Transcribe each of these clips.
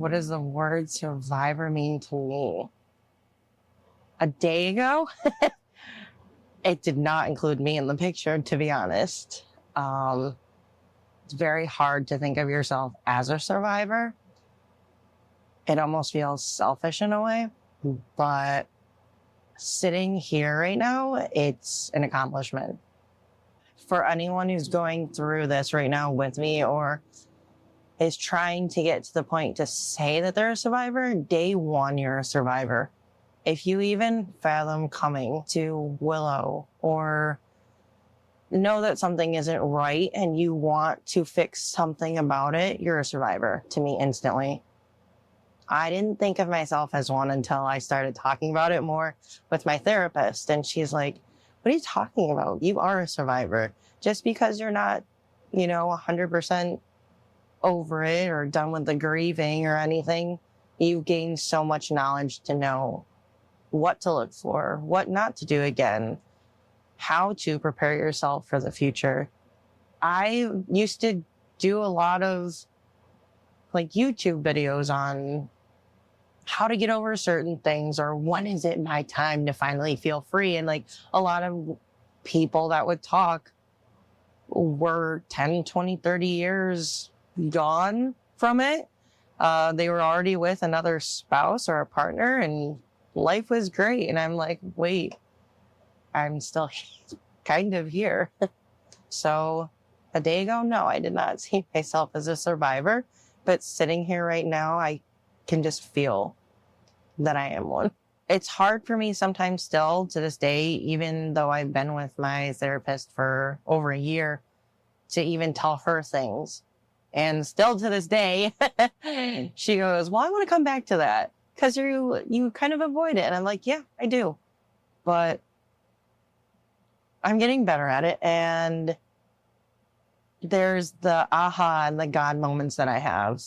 What does the word survivor mean to me? A day ago, it did not include me in the picture, to be honest. It's very hard to think of yourself as a survivor. It almost feels selfish in a way, but sitting here right now, it's an accomplishment. For anyone who's going through this right now with me or is trying to get to the point to say that they're a survivor, day one, you're a survivor. If you even fathom coming to Willow or know that something isn't right and you want to fix something about it, you're a survivor to me instantly. I didn't think of myself as one until I started talking about it more with my therapist. And she's like, what are you talking about? You are a survivor. Just because you're not, 100% over it or done with the grieving or anything, you've gained so much knowledge to know what to look for, what not to do again, how to prepare yourself for the future. I used to do a lot of YouTube videos on how to get over certain things or when is it my time to finally feel free. And a lot of people that would talk were 10, 20, 30 years gone from it. They were already with another spouse or a partner and life was great. And I'm like, wait, I'm still kind of here. So a day ago, no, I did not see myself as a survivor. But sitting here right now, I can just feel that I am one. It's hard for me sometimes still to this day, even though I've been with my therapist for over a year, to even tell her things. And still to this day, she goes, well, I want to come back to that because you kind of avoid it. And I'm like, yeah, I do. But I'm getting better at it. And there's the aha and the God moments that I have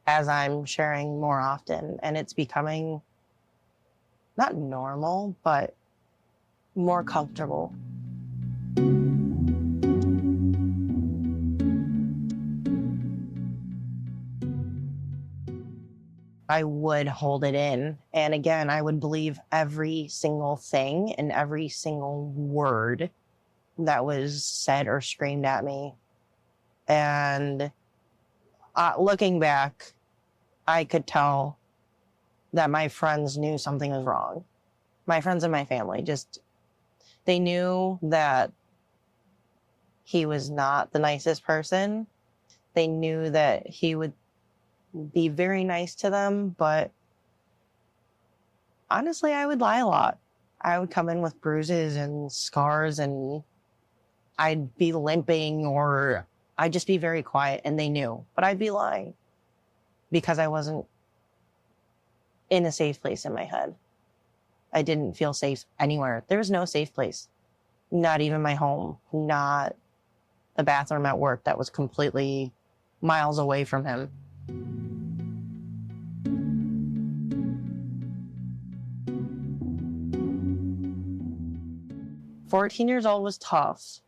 as I'm sharing more often. And it's becoming not normal, but more comfortable. I would hold it in. And again, I would believe every single thing and every single word that was said or screamed at me. And looking back, I could tell that my friends knew something was wrong. My friends and my family they knew that he was not the nicest person. They knew that he would be very nice to them, but honestly, I would lie a lot. I would come in with bruises and scars and I'd be limping or I'd just be very quiet and they knew, but I'd be lying because I wasn't in a safe place in my head. I didn't feel safe anywhere. There was no safe place, not even my home, not the bathroom at work that was completely miles away from him. 14 years old was tough.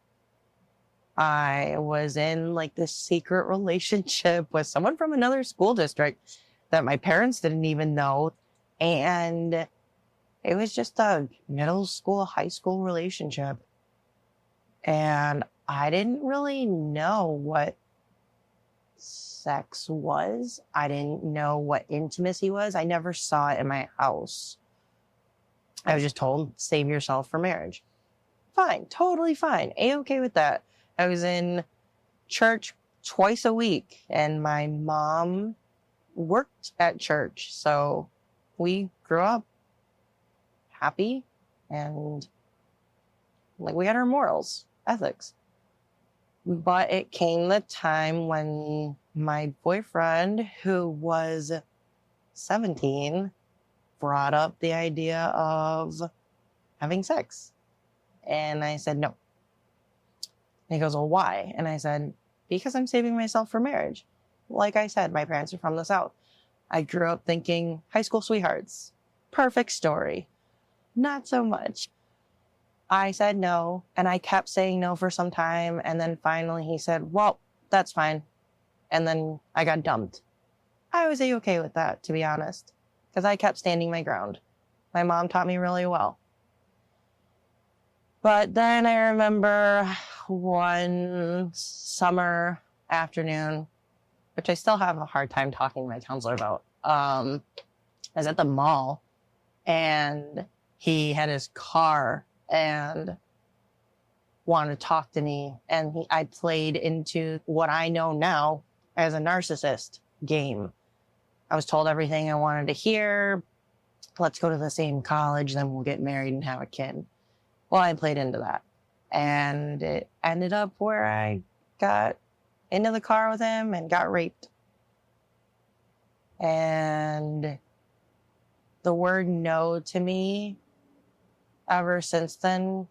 I was in this secret relationship with someone from another school district that my parents didn't even know. And it was just a middle school, high school relationship. And I didn't really know what sex was. I didn't know what intimacy was. I never saw it in my house. I was just told, save yourself for marriage. Fine, totally fine. A-okay with that. I was in church twice a week and my mom worked at church. So we grew up happy and we had our morals, ethics. But it came the time when my boyfriend, who was 17, brought up the idea of having sex. And I said, no. And he goes, well, why? And I said, because I'm saving myself for marriage. Like I said, my parents are from the South. I grew up thinking high school sweethearts. Perfect story. Not so much. I said no, and I kept saying no for some time. And then finally he said, well, that's fine. And then I got dumped. I was okay with that, to be honest, because I kept standing my ground. My mom taught me really well. But then I remember one summer afternoon, which I still have a hard time talking to my counselor about. I was at the mall and he had his car and wanted to talk to me. And I played into what I know now as a narcissist game. I was told everything I wanted to hear. Let's go to the same college, then we'll get married and have a kid. Well, I played into that. And it ended up where I got into the car with him and got raped. And the word no to me, ever since then,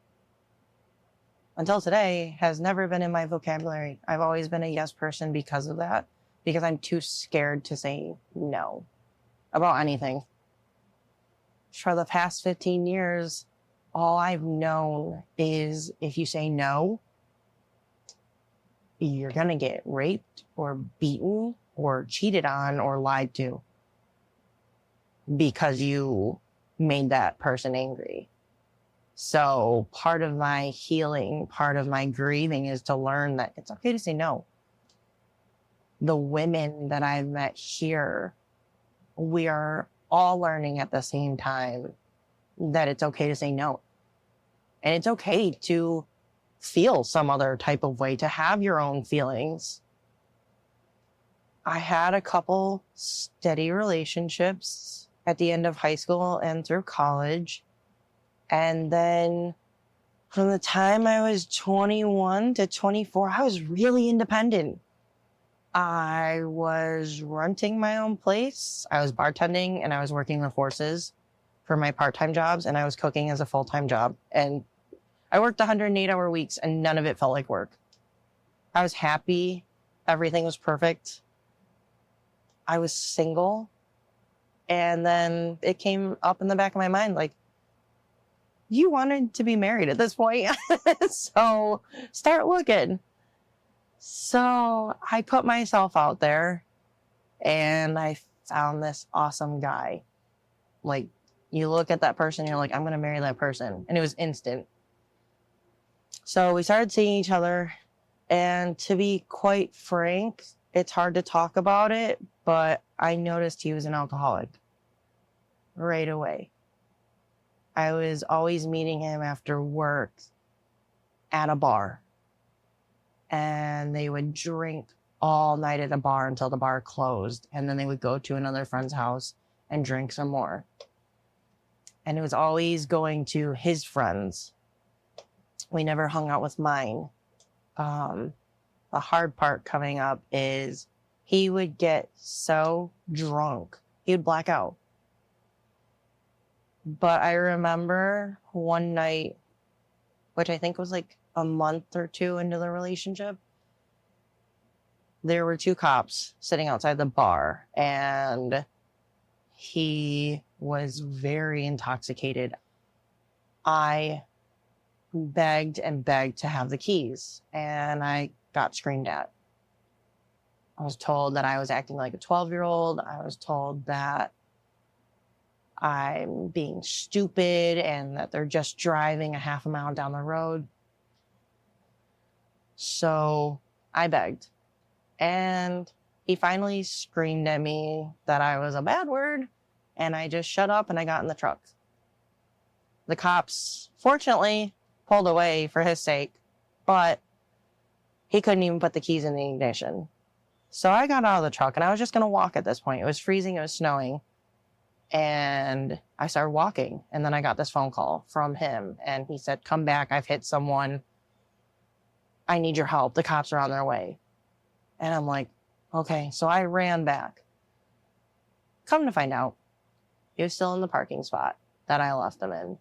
until today, has never been in my vocabulary. I've always been a yes person because of that, because I'm too scared to say no about anything. For the past 15 years, all I've known is if you say no, you're going to get raped or beaten or cheated on or lied to because you made that person angry. So part of my healing, part of my grieving is to learn that it's okay to say no. The women that I've met here, we are all learning at the same time that it's okay to say no. And it's okay to feel some other type of way, to have your own feelings. I had a couple steady relationships at the end of high school and through college. And then from the time I was 21 to 24, I was really independent. I was renting my own place. I was bartending and I was working the forces for my part-time jobs, and I was cooking as a full-time job. And I worked 108-hour weeks and none of it felt like work. I was happy. Everything was perfect. I was single. And then it came up in the back of my mind, like, you wanted to be married at this point. So start looking. So I put myself out there and I found this awesome guy. Like, you look at that person, you're like, I'm going to marry that person. And it was instant. So we started seeing each other. And to be quite frank, it's hard to talk about it, but I noticed he was an alcoholic right away. I was always meeting him after work at a bar. And they would drink all night at a bar until the bar closed. And then they would go to another friend's house and drink some more. And it was always going to his friends. We never hung out with mine. The hard part coming up is he would get so drunk, he would black out. But I remember one night, which I think was like a month or two into the relationship, there were two cops sitting outside the bar and he was very intoxicated. I begged and begged to have the keys and I got screamed at. I was told that I was acting like a 12-year-old. I was told that I'm being stupid and that they're just driving a half a mile down the road. So I begged. And he finally screamed at me that I was a bad word. And I just shut up and I got in the truck. The cops, fortunately, pulled away for his sake. But he couldn't even put the keys in the ignition. So I got out of the truck and I was just going to walk at this point. It was freezing. It was snowing. And I started walking. And then I got this phone call from him. And he said, come back. I've hit someone. I need your help. The cops are on their way. And I'm like, okay. So I ran back. Come to find out, he was still in the parking spot that I left him in.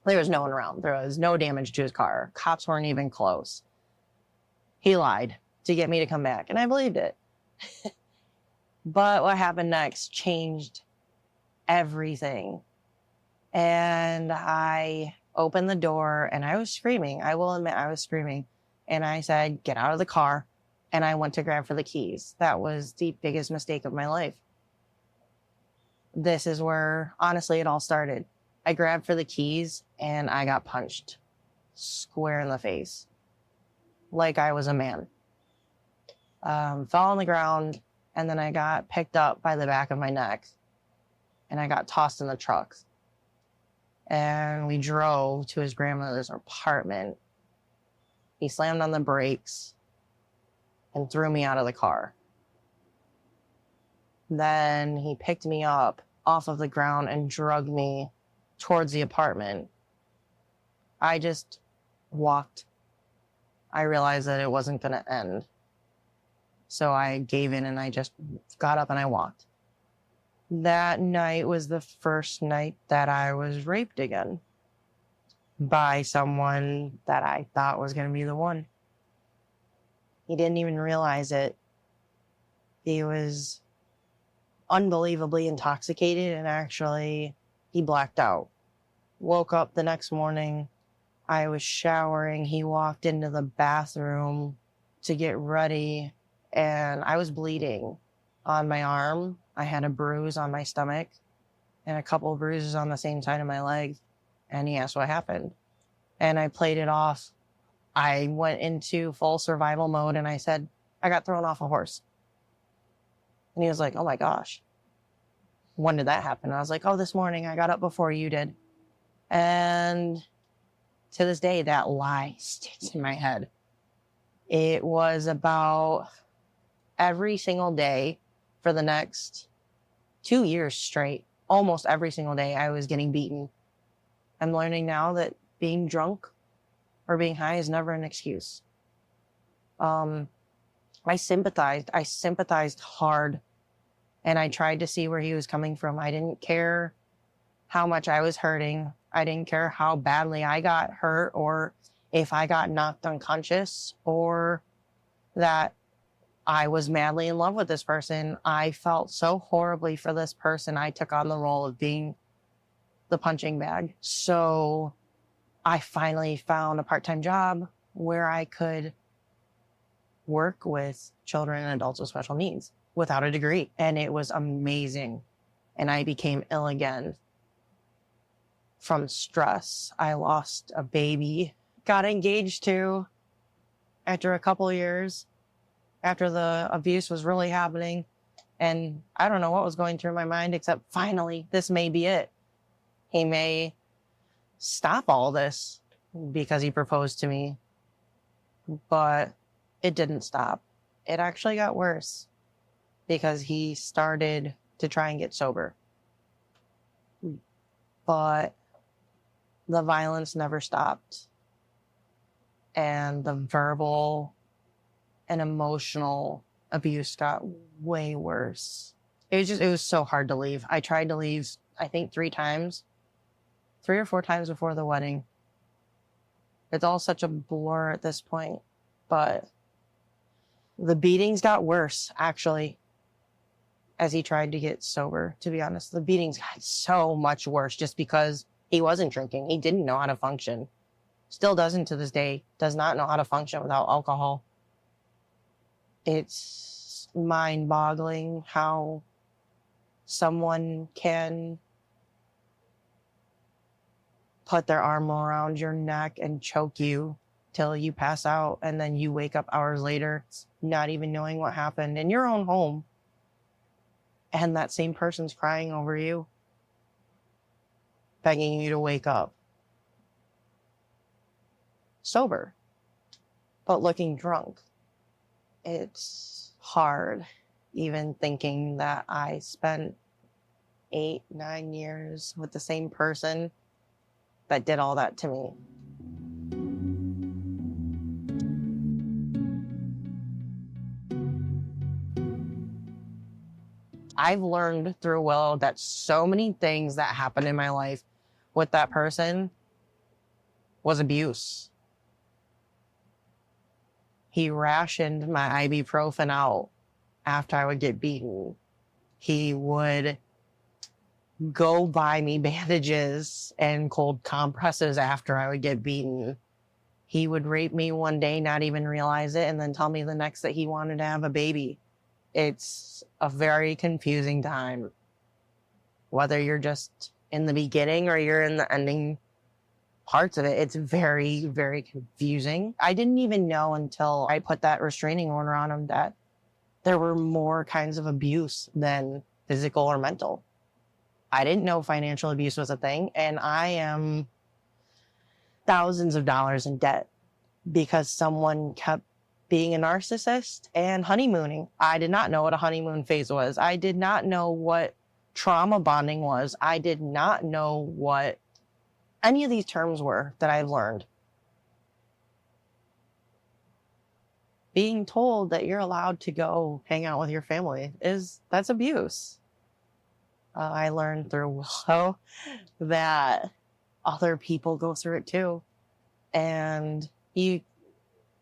There was no one around. There was no damage to his car. Cops weren't even close. He lied to get me to come back. And I believed it. But what happened next changed everything. And I opened the door and I was screaming. I will admit I was screaming. And I said, get out of the car. and I went to grab for the keys. That was the biggest mistake of my life. This is where, honestly, it all started. I grabbed for the keys and I got punched square in the face, like I was a man. Fell on the ground, and then I got picked up by the back of my neck, and I got tossed in the truck. And we drove to his grandmother's apartment. He slammed on the brakes and threw me out of the car. Then he picked me up off of the ground and dragged me towards the apartment. I just walked. I realized that it wasn't going to end. So I gave in and I just got up and I walked. That night was the first night that I was raped again by someone that I thought was going to be the one. He didn't even realize it. He was unbelievably intoxicated, and actually he blacked out. Woke up the next morning. I was showering. He walked into the bathroom to get ready, and I was bleeding on my arm. I had a bruise on my stomach and a couple of bruises on the same side of my leg. And he asked what happened. And I played it off. I went into full survival mode and I said, I got thrown off a horse. And he was like, oh my gosh, when did that happen? And I was like, oh, this morning. I got up before you did. And to this day, that lie sticks in my head. It was about every single day for the next 2 years straight. Almost every single day I was getting beaten. I'm learning now that being drunk or being high is never an excuse. I sympathized hard, and I tried to see where he was coming from. I didn't care how much I was hurting. I didn't care how badly I got hurt, or if I got knocked unconscious, or that I was madly in love with this person. I felt so horribly for this person. I took on the role of being the punching bag. So I finally found a part-time job where I could work with children and adults with special needs without a degree. And it was amazing. And I became ill again from stress. I lost a baby, got engaged to after a couple of years, after the abuse was really happening. And I don't know what was going through my mind, except finally, this may be it. He may stop all this because he proposed to me. But it didn't stop. It actually got worse because he started to try and get sober. But the violence never stopped. And the verbal and emotional abuse got way worse. It was so hard to leave. I tried to leave, I think 3 or 4 times before the wedding. It's all such a blur at this point, but the beatings got worse, actually, as he tried to get sober, to be honest. The beatings got so much worse just because he wasn't drinking. He didn't know how to function. Still doesn't to this day. Does not know how to function without alcohol. It's mind-boggling how someone can put their arm around your neck and choke you till you pass out, and then you wake up hours later not even knowing what happened in your own home, and that same person's crying over you, begging you to wake up sober but looking drunk. It's hard even thinking that I spent 8-9 years with the same person that did all that to me. I've learned through Willow that so many things that happened in my life with that person was abuse. He rationed my ibuprofen out after I would get beaten. He would go buy me bandages and cold compresses after I would get beaten. He would rape me one day, not even realize it, and then tell me the next that he wanted to have a baby. It's a very confusing time. Whether you're just in the beginning or you're in the ending parts of it, it's very, very confusing. I didn't even know until I put that restraining order on him that there were more kinds of abuse than physical or mental. I didn't know financial abuse was a thing, and I am thousands of dollars in debt because someone kept being a narcissist and honeymooning. I did not know what a honeymoon phase was. I did not know what trauma bonding was. I did not know what any of these terms were that I've learned. Being told that you're allowed to go hang out with your family that's abuse. I learned through Willow that other people go through it too. And you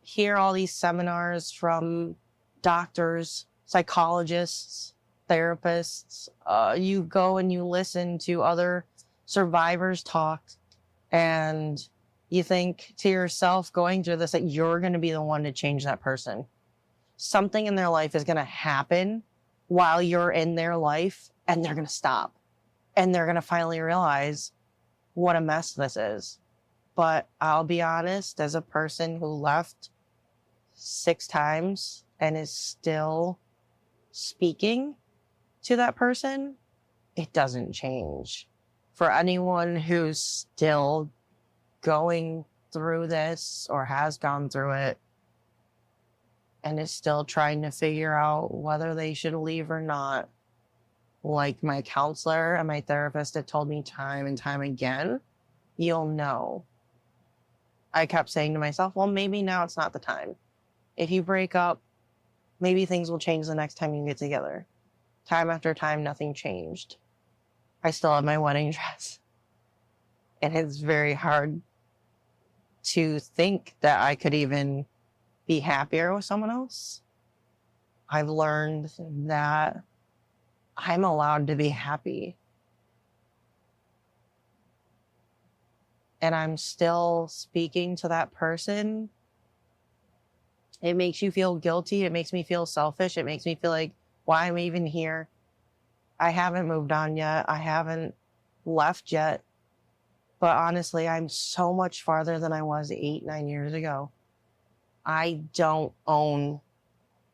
hear all these seminars from doctors, psychologists, therapists. You go and you listen to other survivors talk, and you think to yourself going through this that you're going to be the one to change that person. Something in their life is going to happen while you're in their life, and they're going to stop. And they're going to finally realize what a mess this is. But I'll be honest, as a person who left 6 times and is still speaking to that person, it doesn't change. For anyone who's still going through this or has gone through it and is still trying to figure out whether they should leave or not, like my counselor and my therapist have told me time and time again, you'll know. I kept saying to myself, well, maybe now it's not the time. If you break up, maybe things will change the next time you get together. Time after time, nothing changed. I still have my wedding dress. And it's very hard to think that I could even be happier with someone else. I've learned that I'm allowed to be happy. And I'm still speaking to that person. It makes you feel guilty. It makes me feel selfish. It makes me feel like, why am I even here? I haven't moved on yet. I haven't left yet. But honestly, I'm so much farther than I was 8-9 years ago. I don't own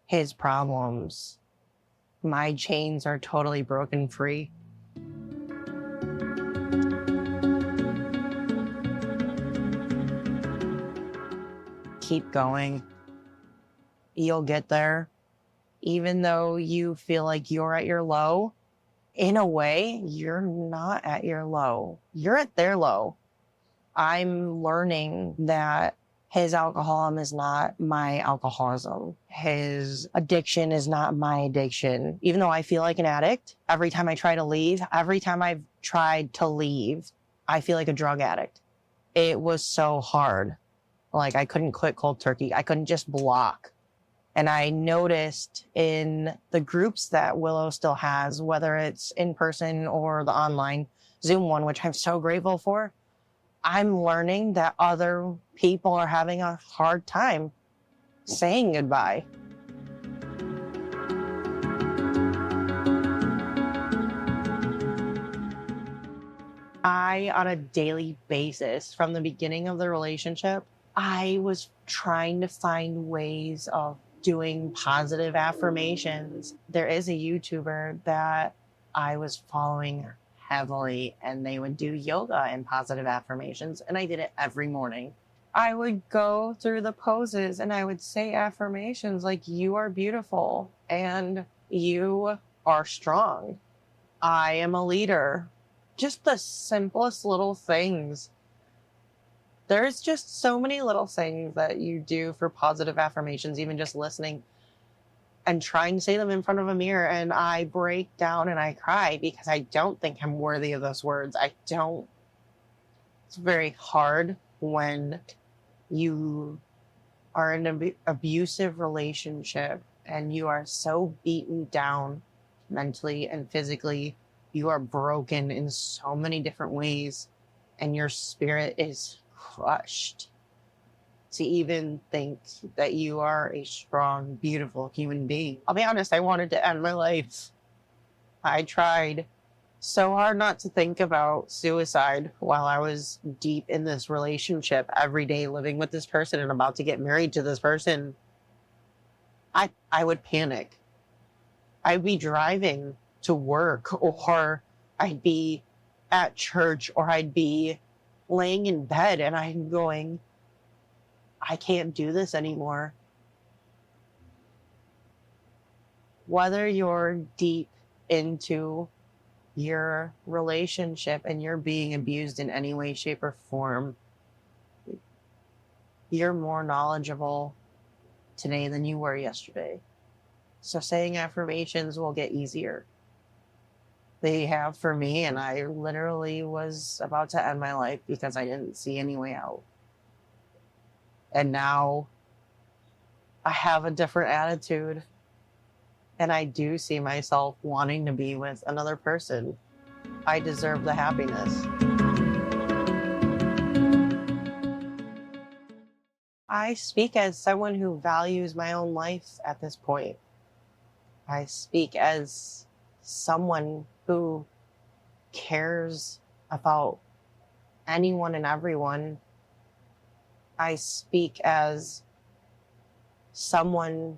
his problems. My chains are totally broken free. Keep going. You'll get there. Even though you feel like you're at your low, in a way, you're not at your low. You're at their low. I'm learning that his alcoholism is not my alcoholism. His addiction is not my addiction. Even though I feel like an addict, every time I try to leave, every time I've tried to leave, I feel like a drug addict. It was so hard. Like, I couldn't quit cold turkey. I couldn't just block. And I noticed in the groups that Willow still has, whether it's in person or the online Zoom one, which I'm so grateful for, I'm learning that other people are having a hard time saying goodbye. On a daily basis, from the beginning of the relationship, I was trying to find ways of doing positive affirmations. There is a YouTuber that I was following heavily, and they would do yoga and positive affirmations, and I did it every morning. I would go through the poses and I would say affirmations like, you are beautiful and you are strong. I am a leader. Just the simplest little things. There's just so many little things that you do for positive affirmations, even just listening and trying to say them in front of a mirror. And I break down and I cry because I don't think I'm worthy of those words. It's very hard when you are in an abusive relationship and you are so beaten down mentally and physically. You are broken in so many different ways and your spirit is crushed. to even think that you are a strong, beautiful human being. I'll be honest, I wanted to end my life. I tried so hard not to think about suicide while I was deep in this relationship, every day living with this person and about to get married to this person. I would panic. I'd be driving to work, or I'd be at church, or I'd be laying in bed and I'm going, I can't do this anymore. Whether you're deep into your relationship and you're being abused in any way, shape, or form, you're more knowledgeable today than you were yesterday. So saying affirmations will get easier. They have for me, and I literally was about to end my life because I didn't see any way out. And now I have a different attitude, and I do see myself wanting to be with another person. I deserve the happiness. I speak as someone who values my own life at this point. I speak as someone who cares about anyone and everyone. I speak as someone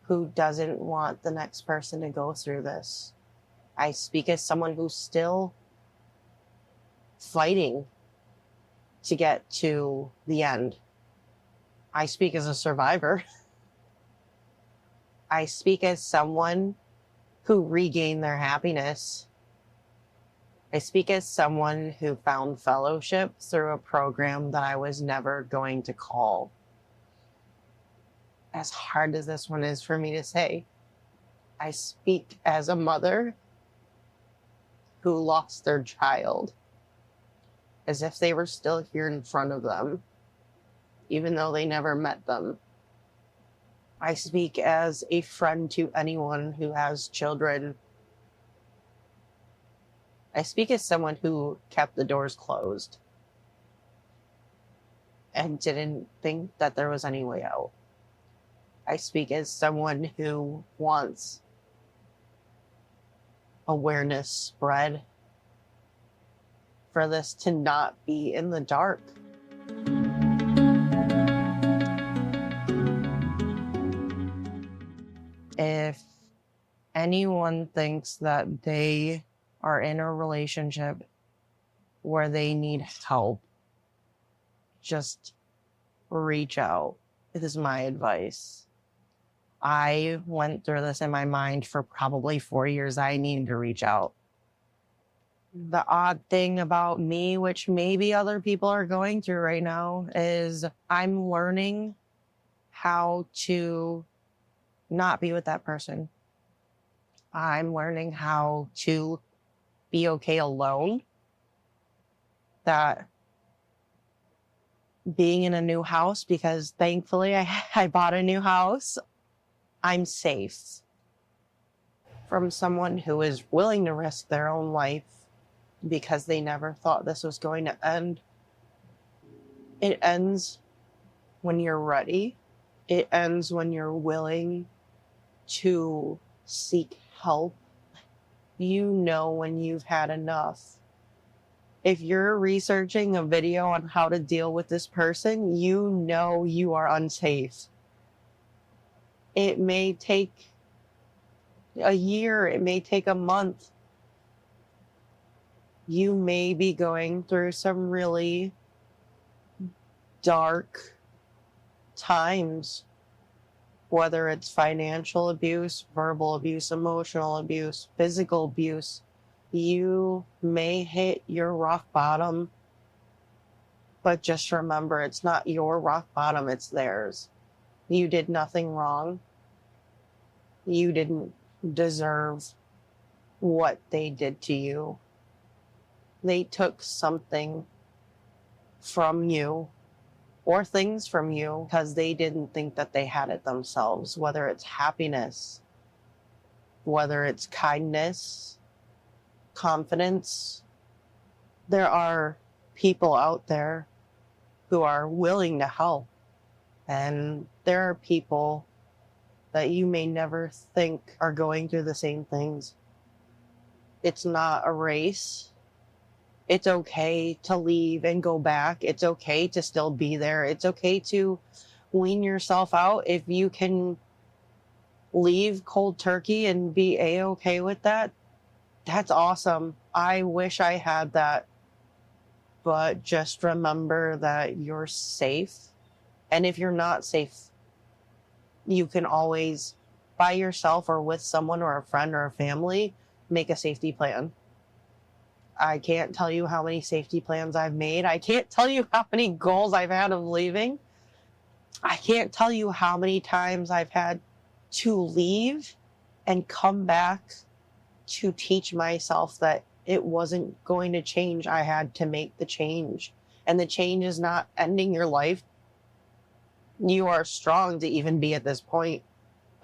who doesn't want the next person to go through this. I speak as someone who's still fighting to get to the end. I speak as a survivor. I speak as someone who regained their happiness. I speak as someone who found fellowship through a program that I was never going to call. As hard as this one is for me to say, I speak as a mother who lost their child as if they were still here in front of them, even though they never met them. I speak as a friend to anyone who has children. I speak as someone who kept the doors closed and didn't think that there was any way out. I speak as someone who wants awareness spread for this to not be in the dark. If anyone thinks that they are in a relationship where they need help, just reach out. This is my advice. I went through this in my mind for probably 4 years. I needed to reach out. The odd thing about me, which maybe other people are going through right now, is I'm learning how to not be with that person. I'm learning how to be okay alone. That being in a new house, because thankfully I bought a new house, I'm safe from someone who is willing to risk their own life because they never thought this was going to end. It ends when you're ready. It ends when you're willing to seek help. You know when you've had enough. If you're researching a video on how to deal with this person, you know you are unsafe. It may take a year, it may take a month. You may be going through some really dark times, whether it's financial abuse, verbal abuse, emotional abuse, physical abuse. You may hit your rock bottom, but just remember, it's not your rock bottom, it's theirs. You did nothing wrong. You didn't deserve what they did to you. They took something from you or things from you because they didn't think that they had it themselves, whether it's happiness, whether it's kindness, confidence. There are people out there who are willing to help. And there are people that you may never think are going through the same things. It's not a race. It's okay to leave and go back. It's okay to still be there. It's okay to wean yourself out. If you can leave cold turkey and be a-okay with that, that's awesome. I wish I had that. But just remember that you're safe. And if you're not safe, you can always, by yourself or with someone or a friend or a family, make a safety plan. I can't tell you how many safety plans I've made. I can't tell you how many goals I've had of leaving. I can't tell you how many times I've had to leave and come back to teach myself that it wasn't going to change. I had to make the change. And the change is not ending your life. You are strong to even be at this point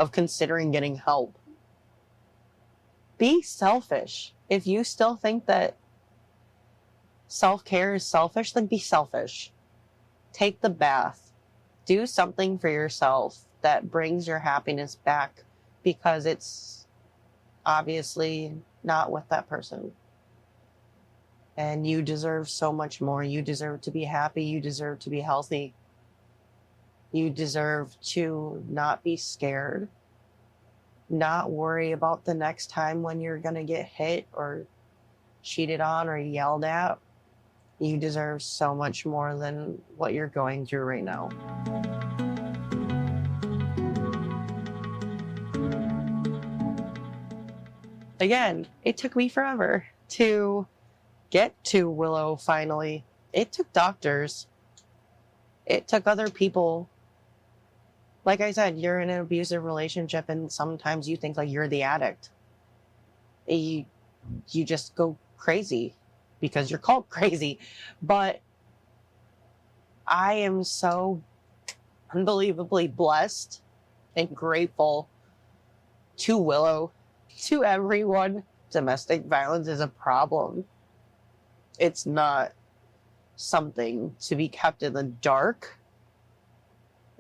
of considering getting help. Be selfish. If you still think that self-care is selfish, then be selfish. Take the bath. Do something for yourself that brings your happiness back, because it's obviously not with that person. And you deserve so much more. You deserve to be happy. You deserve to be healthy. You deserve to not be scared. Not worry about the next time when you're going to get hit or cheated on or yelled at. You deserve so much more than what you're going through right now. Again, it took me forever to get to Willow finally. It took doctors. It took other people. Like I said, you're in an abusive relationship and sometimes you think like you're the addict. You just go crazy because you're called crazy. But I am so unbelievably blessed and grateful to Willow, to everyone. Domestic violence is a problem. It's not something to be kept in the dark.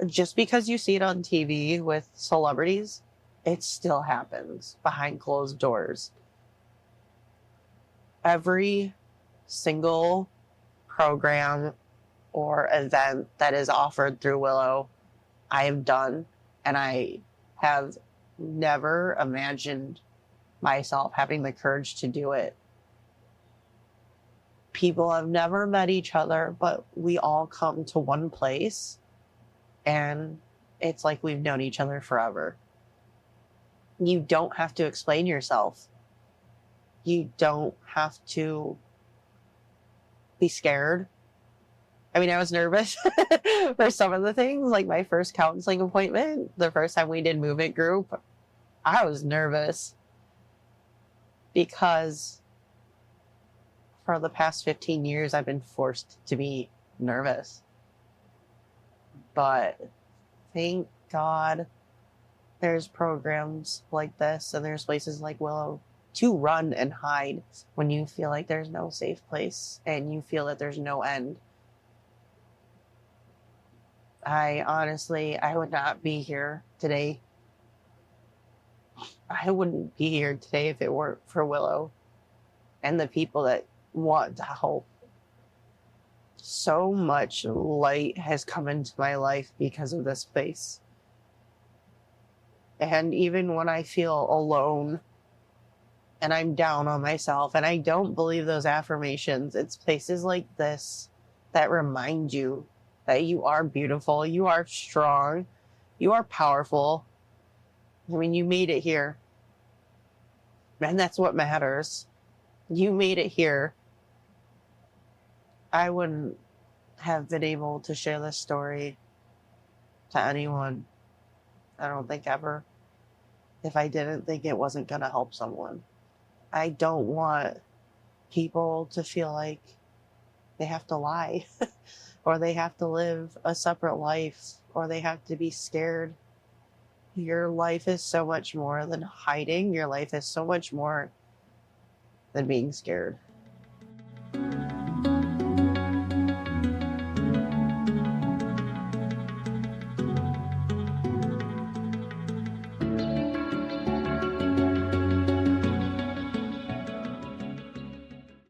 Just because you see it on TV with celebrities, it still happens behind closed doors. Every single program or event that is offered through Willow, I have done, and I have never imagined myself having the courage to do it. People have never met each other, but we all come to one place, and it's like we've known each other forever. You don't have to explain yourself. You don't have to be scared. I mean, I was nervous for some of the things, like my first counseling appointment, the first time we did movement group, I was nervous because for the past 15 years, I've been forced to be nervous. But thank God there's programs like this and there's places like Willow to run and hide when you feel like there's no safe place and you feel that there's no end. I would not be here today. I wouldn't be here today if it weren't for Willow and the people that want to help. So much light has come into my life because of this place. And even when I feel alone and I'm down on myself and I don't believe those affirmations, it's places like this that remind you that you are beautiful, you are strong, you are powerful. I mean, you made it here. And that's what matters. You made it here. I wouldn't have been able to share this story to anyone, I don't think ever, if I didn't think it wasn't going to help someone. I don't want people to feel like they have to lie or they have to live a separate life or they have to be scared. Your life is so much more than hiding. Your life is so much more than being scared.